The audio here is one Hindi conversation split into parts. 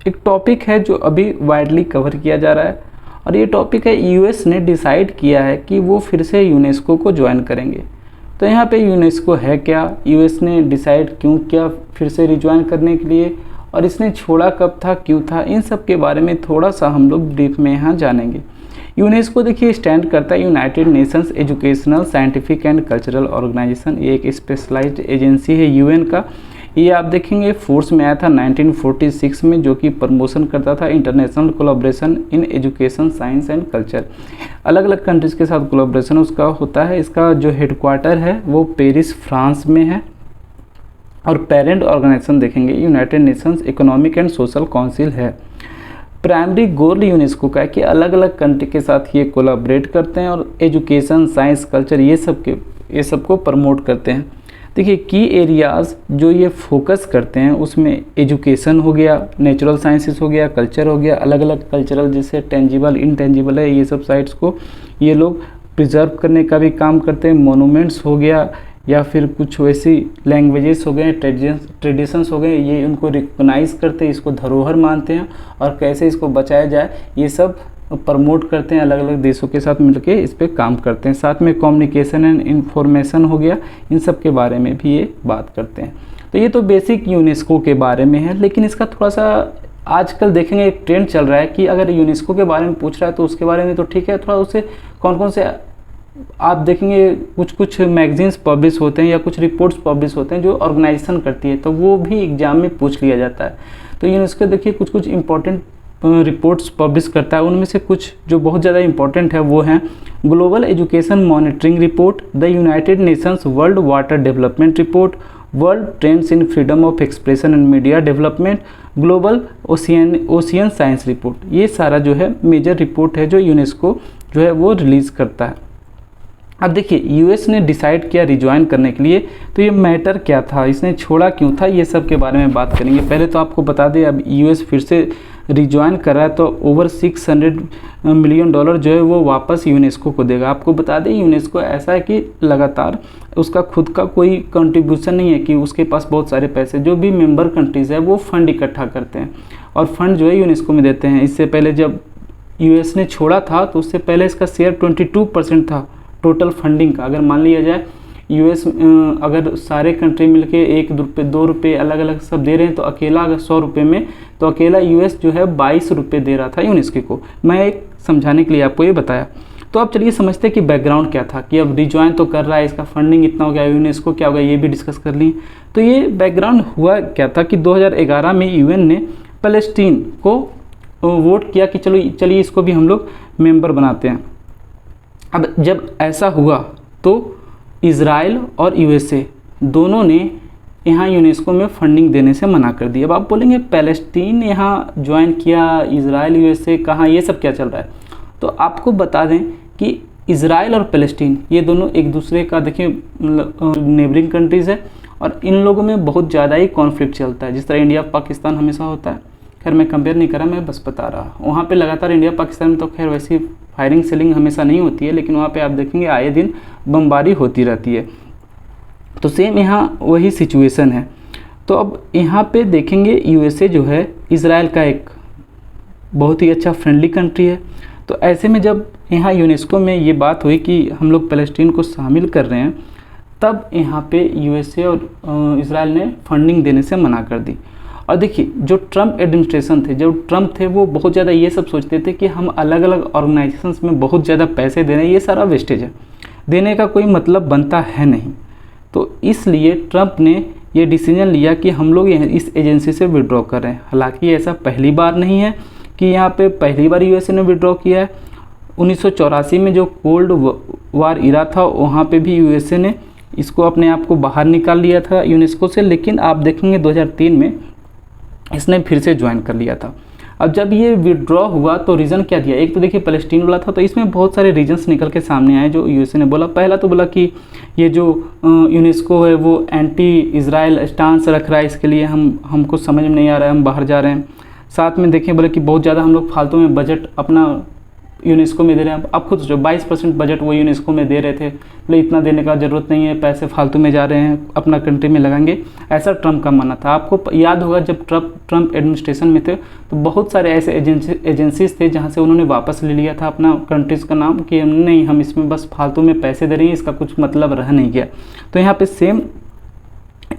एक टॉपिक है जो अभी वाइडली कवर किया जा रहा है, और ये टॉपिक है यूएस ने डिसाइड किया है कि वो फिर से यूनेस्को को ज्वाइन करेंगे। तो यहाँ पे यूनेस्को है क्या, यूएस ने डिसाइड क्यों किया फिर से रिज्वाइन करने के लिए, और इसने छोड़ा कब था, क्यों था, इन सब के बारे में थोड़ा सा हम लोग ब्रीफ में यहाँ जानेंगे। यूनेस्को देखिए स्टैंड करता है United Nations Educational Scientific and Cultural Organization. ये एक स्पेशलाइज्ड एजेंसी है यूएन का। ये आप देखेंगे फोर्स में आया था 1946 में, जो कि प्रमोशन करता था international collaboration in education science and culture. अलग अलग कंट्रीज़ के साथ कोलैबोरेशन उसका होता है। इसका जो हेडक्वार्टर है वो पेरिस फ्रांस में है, और पेरेंट ऑर्गेनाइजेशन देखेंगे United Nations economic and social council है। प्राइमरी गोल यूनेस्को का है कि अलग अलग कंट्री के साथ ये कोलैबोरेट करते हैं और एजुकेशन, साइंस, कल्चर ये सबको प्रमोट करते हैं। देखिए की एरियाज़ जो ये फोकस करते हैं उसमें एजुकेशन हो गया, नेचुरल साइंसेस हो गया, कल्चर हो गया, अलग अलग कल्चरल जैसे टेंजिबल, इनटेंजिबल है, ये सब साइट्स को ये लोग प्रिजर्व करने का भी काम करते हैं। मोनूमेंट्स हो गया, या फिर कुछ वैसी लैंग्वेजेस हो गए, ट्रेडिशंस हो गए, ये उनको रिकॉग्नाइज़ करते हैं, इसको धरोहर मानते हैं, और कैसे इसको बचाया जाए ये सब प्रमोट करते हैं। अलग अलग देशों के साथ मिलके इस पे काम करते हैं। साथ में कम्युनिकेशन एंड इंफॉर्मेशन हो गया, इन सब के बारे में भी ये बात करते हैं। तो ये तो बेसिक यूनेस्को के बारे में है, लेकिन इसका थोड़ा सा आजकल देखेंगे एक ट्रेंड चल रहा है कि अगर यूनेस्को के बारे में पूछ रहा है तो उसके बारे में तो ठीक है, थोड़ा उससे कौन कौन से आप देखेंगे कुछ मैगजीन्स पब्लिश होते हैं या कुछ रिपोर्ट्स पब्लिश होते हैं जो ऑर्गेनाइजेशन करती है, तो वो भी एग्जाम में पूछ लिया जाता है। तो यूनेस्को देखिए कुछ इम्पोर्टेंट रिपोर्ट्स पब्लिश करता है। उनमें से कुछ जो बहुत ज़्यादा इंपॉर्टेंट है वो हैं global education monitoring report, the United Nations world water development report, world trends in freedom of expression and media development, global ocean science report. ये सारा जो है मेजर रिपोर्ट है जो यूनेस्को जो है वो रिलीज़ करता है। अब देखिए यूएस ने डिसाइड किया रिज्वाइन करने के लिए, तो ये मैटर क्या था, इसने छोड़ा क्यों था, ये सब के बारे में बात करेंगे। पहले तो आपको बता दें अब यूएस फिर से रिज्वाइन कर रहा है तो ओवर $600 मिलियन जो है वो वापस यूनेस्को को देगा। आपको बता दें यूनेस्को ऐसा है कि लगातार उसका खुद का कोई कंट्रीब्यूशन नहीं है कि उसके पास बहुत सारे पैसे, जो भी मेंबर कंट्रीज़ है वो फंड इकट्ठा करते हैं और फंड जो है यूनेस्को में देते हैं। इससे पहले जब यूएस ने छोड़ा था तो उससे पहले इसका शेयर 22% था टोटल फंडिंग का। अगर मान लिया जाए यूएस अगर सारे कंट्री मिलके ₹1, ₹2 अलग अलग सब दे रहे हैं, तो अकेला अगर ₹100 में, तो अकेला यूएस जो है ₹22 दे रहा था यूनेस्को को। मैं एक समझाने के लिए आपको ये बताया। तो अब चलिए समझते हैं कि बैकग्राउंड क्या था कि अब रिज्वाइन तो कर रहा है, इसका फंडिंग इतना हो गया, यूनेस्को क्या होगा ये भी डिस्कस कर ली। तो ये बैकग्राउंड हुआ क्या था कि 2011 में यूएन ने पैलेस्टीन को वोट किया कि चलिए इसको भी हम लोग मेंबर बनाते हैं। अब जब ऐसा हुआ तो इज़राइल और यूएसए दोनों ने यहाँ यूनेस्को में फंडिंग देने से मना कर दिया। अब आप बोलेंगे पैलेस्टीन यहाँ ज्वाइन किया, इज़राइल यूएसए कहाँ, ये सब क्या चल रहा है? तो आपको बता दें कि इज़राइल और पैलेस्टीन ये दोनों एक दूसरे का देखिए नेबरिंग कंट्रीज़ है, और इन लोगों में बहुत ज़्यादा ही कॉन्फ्लिक्ट चलता है। जिस तरह इंडिया पाकिस्तान हमेशा होता है, खैर मैं कंपेयर नहीं कर रहा, मैं बस बता रहा। वहाँ पे लगातार इंडिया पाकिस्तान में तो खैर वैसी फायरिंग सेलिंग हमेशा नहीं होती है, लेकिन वहाँ पे आप देखेंगे आए दिन बमबारी होती रहती है। तो सेम यहाँ वही सिचुएशन है। तो अब यहाँ पे देखेंगे यूएसए जो है इज़राइल का एक बहुत ही अच्छा फ्रेंडली कंट्री है। तो ऐसे में जब यहाँ यूनेस्को में ये बात हुई कि हम लोग पैलेस्टीन को शामिल कर रहे हैं, तब यहाँ पे यूएसए और इज़राइल ने फंडिंग देने से मना कर दी। और देखिए जो ट्रम्प एडमिनिस्ट्रेशन थे, जो ट्रम्प थे वो बहुत ज़्यादा ये सब सोचते थे कि हम अलग अलग ऑर्गेनाइजेशंस में बहुत ज़्यादा पैसे दे रहे हैं, ये सारा वेस्टेज है, देने का कोई मतलब बनता है नहीं। तो इसलिए ट्रम्प ने ये डिसीजन लिया कि हम लोग इस एजेंसी से विड्रॉ कर रहे हैं। हालांकि ऐसा पहली बार नहीं है कि यहाँ पे पहली बार यूएसए ने विड्रॉ किया है। 1984 में जो कोल्ड वार इरा था वहाँ पे भी यूएसए ने इसको अपने आप को बाहर निकाल लिया था यूनेस्को से, लेकिन आप देखेंगे 2003 में इसने फिर से ज्वाइन कर लिया था। अब जब ये विड्रॉ हुआ तो रीज़न क्या दिया? एक तो देखिए पैलेस्टीन वाला था, तो इसमें बहुत सारे रीजन्स निकल के सामने आए जो यूएसए ने बोला। पहला तो बोला कि ये जो यूनेस्को है वो एंटी इज़राइल स्टांस रख रहा है, इसके लिए हमको समझ में नहीं आ रहा है, हम बाहर जा रहे हैं। साथ में देखें बोले कि बहुत ज़्यादा हम लोग फालतू में बजट अपना यूनेस्को में दे रहे हैं। अब खुद सोचो 22% बजट वो यूनेस्को में दे रहे थे, बोले इतना देने का ज़रूरत नहीं है, पैसे फालतू में जा रहे हैं, अपना कंट्री में लगाएंगे, ऐसा ट्रम्प का मानना था। आपको याद होगा जब ट्रम्प एडमिनिस्ट्रेशन में थे तो बहुत सारे ऐसे एजेंसीज थे जहाँ से उन्होंने वापस ले लिया था अपना कंट्रीज़ का नाम कि नहीं, हम इसमें बस फालतू में पैसे दे रहे हैं, इसका कुछ मतलब रह नहीं गया। तो यहाँ पर सेम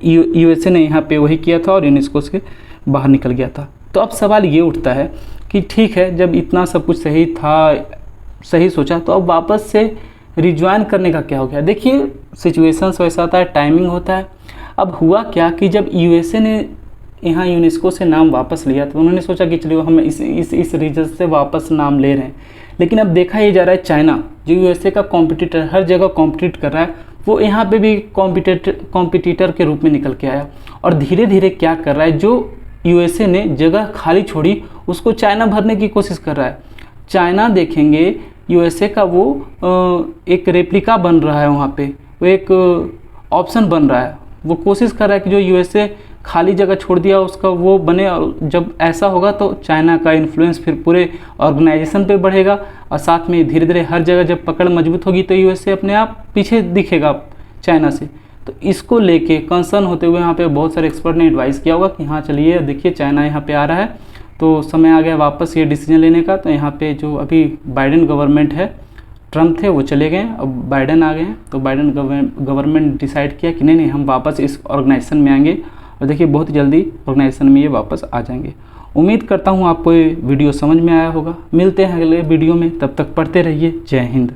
यूएसए ने यहाँ पे वही किया था और यूनेस्को से बाहर निकल गया था। तो अब सवाल ये उठता है कि ठीक है, जब इतना सब कुछ सही था, सही सोचा, तो अब वापस से रिज्वाइन करने का क्या हो गया। देखिए सिचुएशंस वैसा होता है, टाइमिंग होता है। अब हुआ क्या कि जब यूएसए ने यहाँ यूनेस्को से नाम वापस लिया तो उन्होंने सोचा कि चलिए हम इस रीजन से वापस नाम ले रहे हैं। लेकिन अब देखा ये जा रहा है चाइना जो यूएसए का कॉम्पिटिटर, हर जगह कॉम्पिटिट कर रहा है, वो यहाँ पे भी कॉम्पिटिटर के रूप में निकल के आया और धीरे धीरे क्या कर रहा है, जो यूएसए ने जगह खाली छोड़ी उसको चाइना भरने की कोशिश कर रहा है। चाइना देखेंगे यूएसए का वो एक रेप्लिका बन रहा है, वहाँ पे वो एक ऑप्शन बन रहा है, वो कोशिश कर रहा है कि जो यूएसए खाली जगह छोड़ दिया उसका वो बने। और जब ऐसा होगा तो चाइना का इन्फ्लुएंस फिर पूरे ऑर्गेनाइजेशन पे बढ़ेगा और साथ में धीरे धीरे हर जगह जब पकड़ मजबूत होगी तो यूएसए अपने आप पीछे दिखेगा चाइना से। तो इसको लेके कंसर्न होते हुए यहाँ पे बहुत सारे एक्सपर्ट ने एडवाइस किया होगा कि हाँ चलिए देखिए चाइना यहाँ पे आ रहा है, तो समय आ गया वापस ये डिसीजन लेने का। तो यहाँ पे जो अभी बाइडेन गवर्नमेंट है, ट्रम्प थे वो चले गए, अब बाइडेन आ गए हैं। तो बाइडेन गवर्नमेंट डिसाइड किया कि नहीं हम वापस इस ऑर्गेनाइजेशन में आएंगे और देखिए बहुत जल्दी ऑर्गेनाइजेशन में ये वापस आ जाएंगे। उम्मीद करता हूँ आपको ये वीडियो समझ में आया होगा। मिलते हैं अगले वीडियो में, तब तक पढ़ते रहिए। जय हिंद।